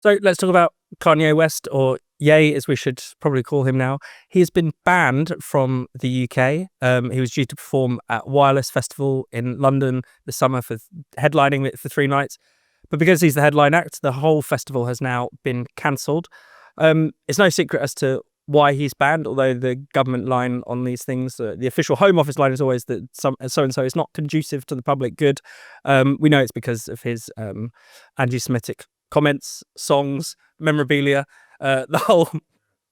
So let's talk about Kanye West, or Ye, as we should probably call him now. He has been banned from the UK. He was due to perform at Wireless Festival in London this summer for headlining it for 3 nights. But because he's the headline act, the whole festival has now been cancelled. It's no secret as to why he's banned, although the government line on these things, the official Home Office line is always that so-and-so is not conducive to the public good. We know it's because of his anti-Semitic comments, songs, memorabilia, the whole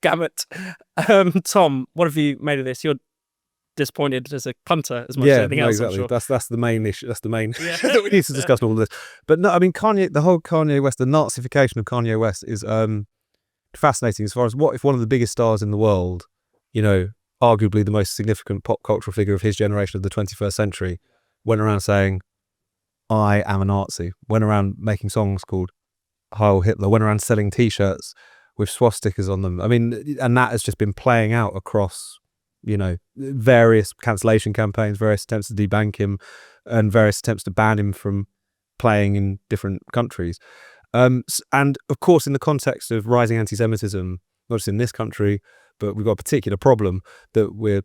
gamut. Tom, what have you made of this? You're disappointed as a punter as much as anything else. Exactly. Sure. That's the main issue. That's the main that we need to discuss in all of this. But no, I mean, the whole Kanye West, the Nazification of Kanye West is fascinating as far as what if one of the biggest stars in the world, arguably the most significant pop cultural figure of his generation of the 21st century, went around saying, I am a Nazi, went around making songs called Heil Hitler, went around selling T-shirts with swastikas on them. I mean, and that has just been playing out across, various cancellation campaigns, various attempts to debank him, and various attempts to ban him from playing in different countries. And of course, in the context of rising anti-Semitism, not just in this country, but we've got a particular problem that we're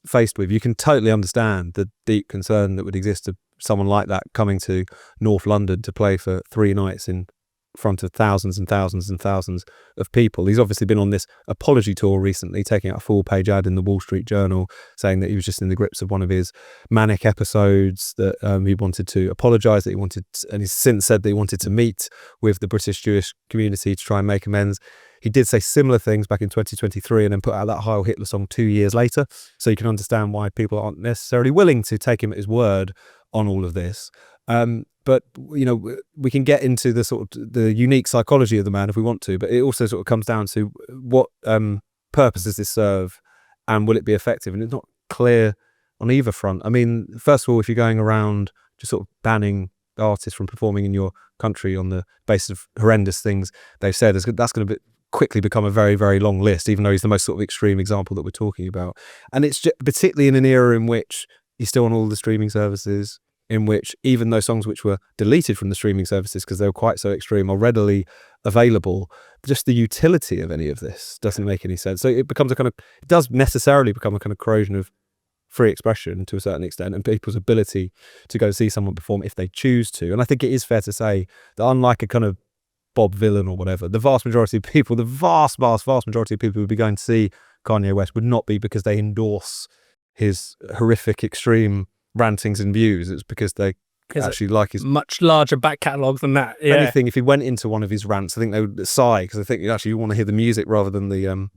faced with. You can totally understand the deep concern that would exist of someone like that coming to North London to play for 3 nights in front of thousands and thousands and thousands of people. He's obviously been on this apology tour recently, taking out a full-page ad in the Wall Street Journal saying that he was just in the grips of one of his manic episodes, that he wanted to apologise, and he's since said that he wanted to meet with the British Jewish community to try and make amends. He did say similar things back in 2023 and then put out that Heil Hitler song 2 years later. So you can understand why people aren't necessarily willing to take him at his word on all of this. But we can get into the sort of the unique psychology of the man if we want to, but it also sort of comes down to what purpose does this serve, and will it be effective? And it's not clear on either front. I mean, first of all, if you're going around just sort of banning artists from performing in your country on the basis of horrendous things they've said, that's going to quickly become a very, very long list, even though he's the most sort of extreme example that we're talking about. And it's just, particularly in an era in which he's still on all the streaming services, in which even those songs which were deleted from the streaming services because they were quite so extreme are readily available, just the utility of any of this doesn't make any sense. So it does necessarily become a kind of corrosion of free expression to a certain extent, and people's ability to go see someone perform if they choose to. And I think it is fair to say that unlike a kind of Bob Dylan or whatever, the vast majority of people, the vast majority of people who would be going to see Kanye West would not be because they endorse his horrific, extreme rantings and views. It's because they actually like his much larger back catalogue than that. Yeah. Anything, if he went into one of his rants, I think they would sigh, because I think actually you want to hear the music rather than the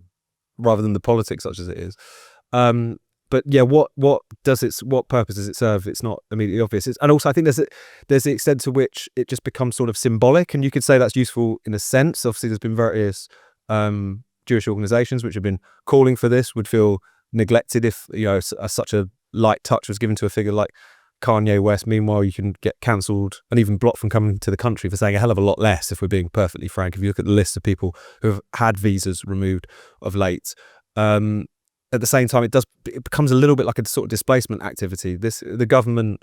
politics, such as it is. But yeah, what purpose does it serve? It's not immediately obvious. And also, I think there's the extent to which it just becomes sort of symbolic, and you could say that's useful in a sense. Obviously, there's been various Jewish organisations which have been calling for this, would feel neglected if such a light touch was given to a figure like Kanye West. Meanwhile, you can get cancelled and even blocked from coming to the country for saying a hell of a lot less, if we're being perfectly frank. If you look at the list of people who have had visas removed of late, at the same time, it becomes a little bit like a sort of displacement activity. The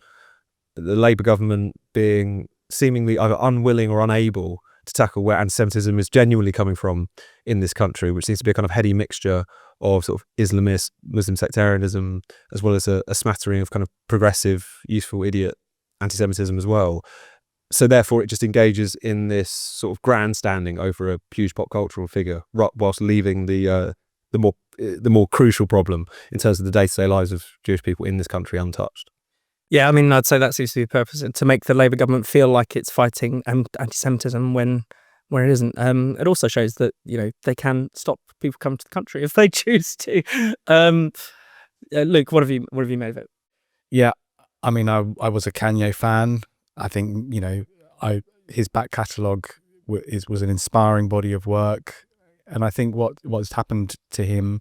Labour government being seemingly either unwilling or unable to tackle where anti-Semitism is genuinely coming from in this country, which seems to be a kind of heady mixture of sort of Islamist, Muslim sectarianism, as well as a smattering of kind of progressive, useful idiot anti-Semitism as well. So therefore, it just engages in this sort of grandstanding over a huge pop cultural figure, whilst leaving the more crucial problem in terms of the day-to-day lives of Jewish people in this country untouched. Yeah, I mean, I'd say that seems to be the purpose, to make the Labour government feel like it's fighting anti-Semitism when it isn't. It also shows that they can stop people coming to the country if they choose to. Luke, what have you made of it? Yeah, I mean, I was a Kanye fan. I think his back catalogue was an inspiring body of work, and I think what's happened to him,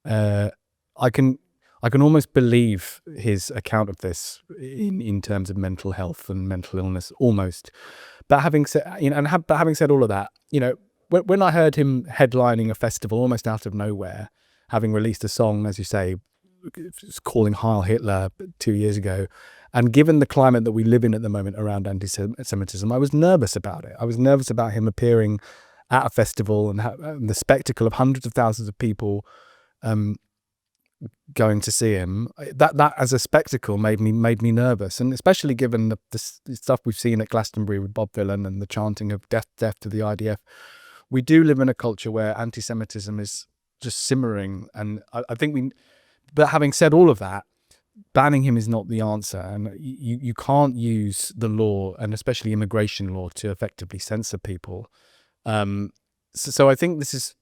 I can almost believe his account of this in terms of mental health and mental illness, almost. But having said all of that, when I heard him headlining a festival almost out of nowhere, having released a song, as you say, calling Heil Hitler 2 years ago, and given the climate that we live in at the moment around anti-Semitism, I was nervous about it. I was nervous about him appearing at a festival and the spectacle of hundreds of thousands of people going to see him, that as a spectacle made me nervous, and especially given the stuff we've seen at Glastonbury with Bob Dylan and the chanting of death to the IDF. We do live in a culture where anti-Semitism is just simmering, and I think but having said all of that, banning him is not the answer, and you can't use the law, and especially immigration law, to effectively censor people. So I think this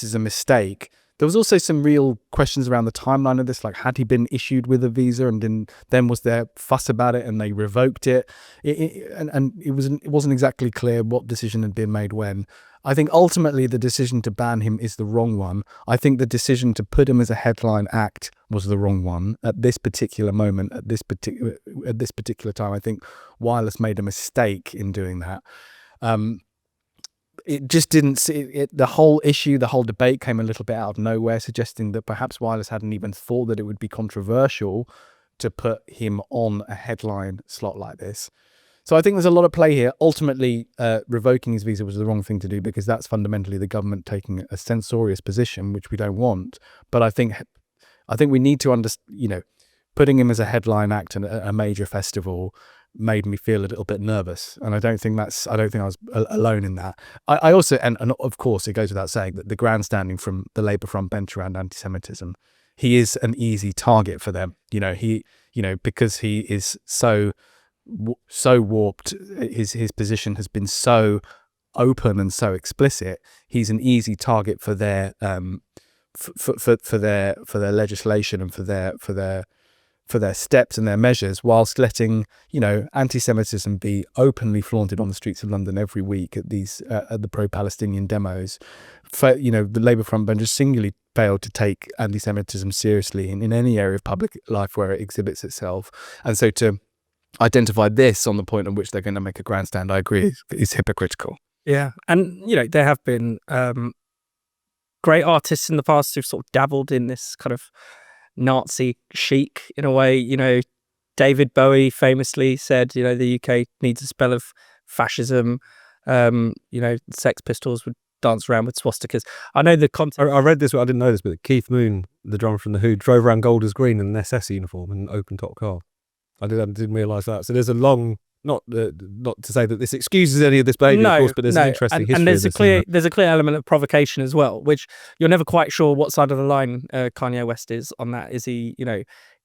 is a mistake. There was also some real questions around the timeline of this, like had he been issued with a visa and then was there fuss about it and they revoked it, and it wasn't exactly clear what decision had been made when. I think ultimately the decision to ban him is the wrong one. I think the decision to put him as a headline act was the wrong one at this particular moment, at this particular time. I think Wireless made a mistake in doing that. It just didn't see the whole issue, the whole debate came a little bit out of nowhere, suggesting that perhaps Wireless hadn't even thought that it would be controversial to put him on a headline slot like this. So I think there's a lot of play here. Ultimately, revoking his visa was the wrong thing to do, because that's fundamentally the government taking a censorious position, which we don't want. But I think we need to understand, putting him as a headline act at a major festival made me feel a little bit nervous, and I don't think I was alone in that. I also, and of course, it goes without saying that the grandstanding from the Labour front bench around anti-Semitism, he is an easy target for them. Because he is so warped, his position has been so open and so explicit. He's an easy target for their for their legislation and for their steps and their measures, whilst letting anti-Semitism be openly flaunted on the streets of London every week at the pro-Palestinian demos. The Labour front bench just singularly failed to take anti-Semitism seriously in any area of public life where it exhibits itself, and so to identify this on the point on which they're going to make a grandstand, I agree, is hypocritical. Yeah, and there have been great artists in the past who've sort of dabbled in this kind of Nazi chic in a way. David Bowie famously said, the UK needs a spell of fascism. Sex Pistols would dance around with swastikas. I know the context. I read this, but I didn't know this, but Keith Moon, the drummer from The Who, drove around Golders Green in an SS uniform in an open-top car. I didn't realise that. So there's a long, not to say that this excuses any of this behaviour, of course, but there's an interesting history. And there's a clear element of provocation as well, which you're never quite sure what side of the line Kanye West is on that. Is he,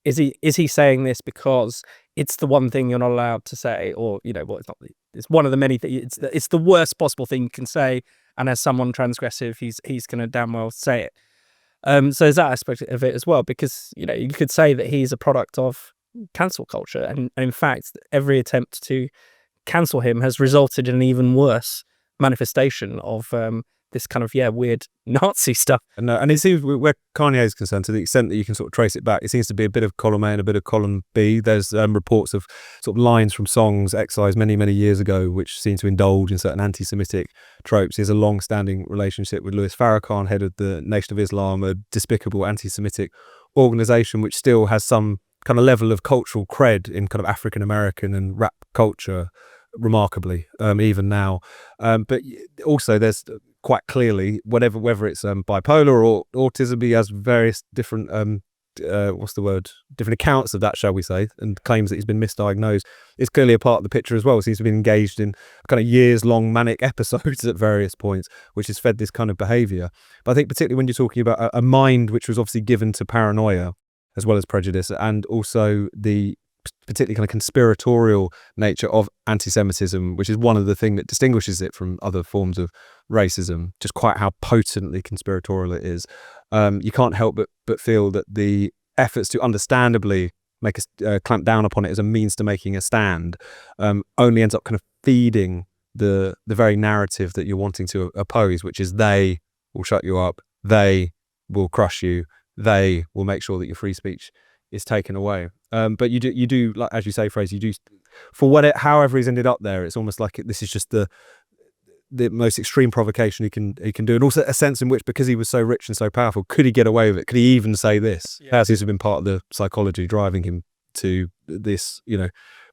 is he saying this because it's the one thing you're not allowed to say, or it's not. It's one of the many things. It's the worst possible thing you can say, and as someone transgressive, he's going to damn well say it. So there's that aspect of it as well, because you could say that he's a product of cancel culture, and in fact every attempt to cancel him has resulted in an even worse manifestation of this kind of weird Nazi stuff. And it seems, where Kanye is concerned, to the extent that you can sort of trace it back, it seems to be a bit of column A and a bit of column B. There's reports of sort of lines from songs excised many years ago which seem to indulge in certain anti-Semitic tropes. He has a long-standing relationship with Louis Farrakhan, head of the Nation of Islam, a despicable anti-Semitic organisation which still has some kind of level of cultural cred in kind of African American and rap culture, remarkably, even now. But also there's quite clearly, whether it's bipolar or autism, he has various different different accounts of that, shall we say, and claims that he's been misdiagnosed. It's clearly a part of the picture as well. He seems to be engaged in kind of years-long manic episodes at various points, which has fed this kind of behaviour. But I think particularly when you're talking about a mind which was obviously given to paranoia as well as prejudice, and also the particularly kind of conspiratorial nature of anti-Semitism, which is one of the things that distinguishes it from other forms of racism, just quite how potently conspiratorial it is. You can't help but feel that the efforts to understandably make a clamp down upon it as a means to making a stand only ends up kind of feeding the very narrative that you're wanting to oppose, which is they will shut you up, they will crush you, they will make sure that your free speech is taken away. But you do, like, as you say, Fraser, you do, for however he's ended up there, it's almost like this is just the most extreme provocation he can do, and also a sense in which, because he was so rich and so powerful, could he get away with it? Could he even say this? That seems to have been part of the psychology driving him to this,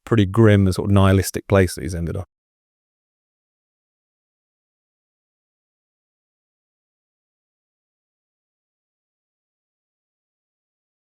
pretty grim and sort of nihilistic place that he's ended up.